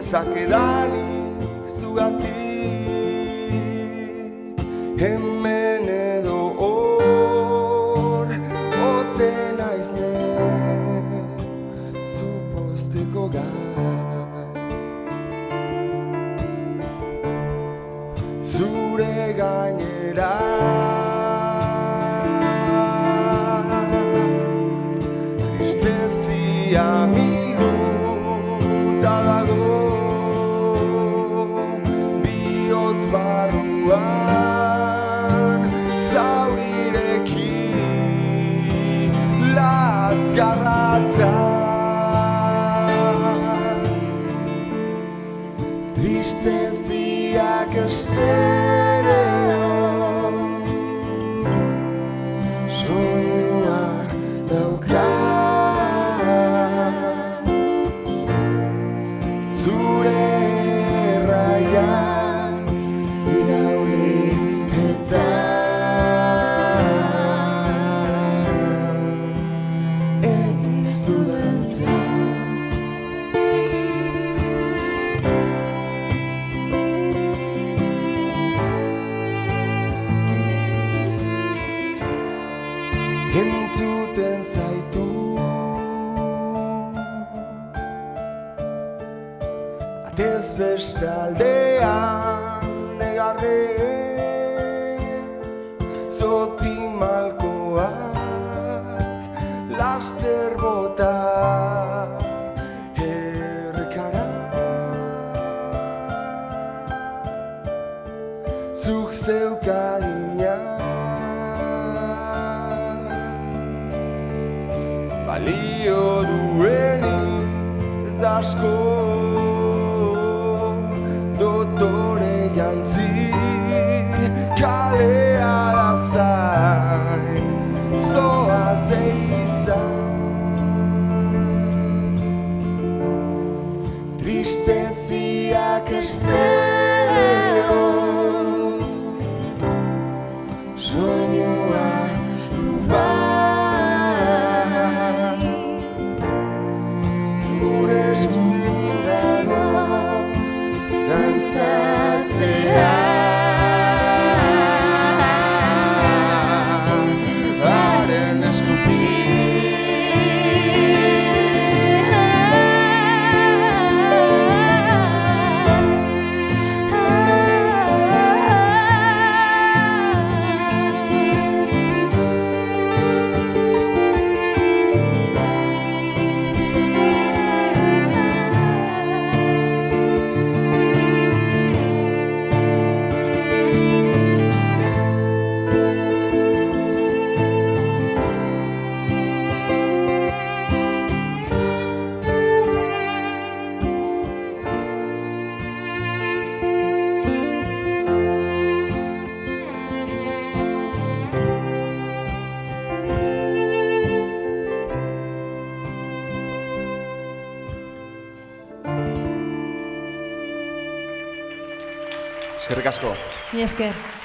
dezakedanik zugatik, hemen edo hor ote naizne zu posteko zure gainera tristezia milduta dago bihotz barruan zaurirekin latz garratza tristeziak estereo soinua dauka zure erraian irauli eta egizu dantza. Entzuten zaitu atez beste aldean negarre zotimalkoak laster bota errekara zuk zeukadina balio duenik ez da asko dotore jantzi kalea da zain zoaz izan tristeziak estereo soinua du dantzatzea haren eskerrik asko. Mila esker.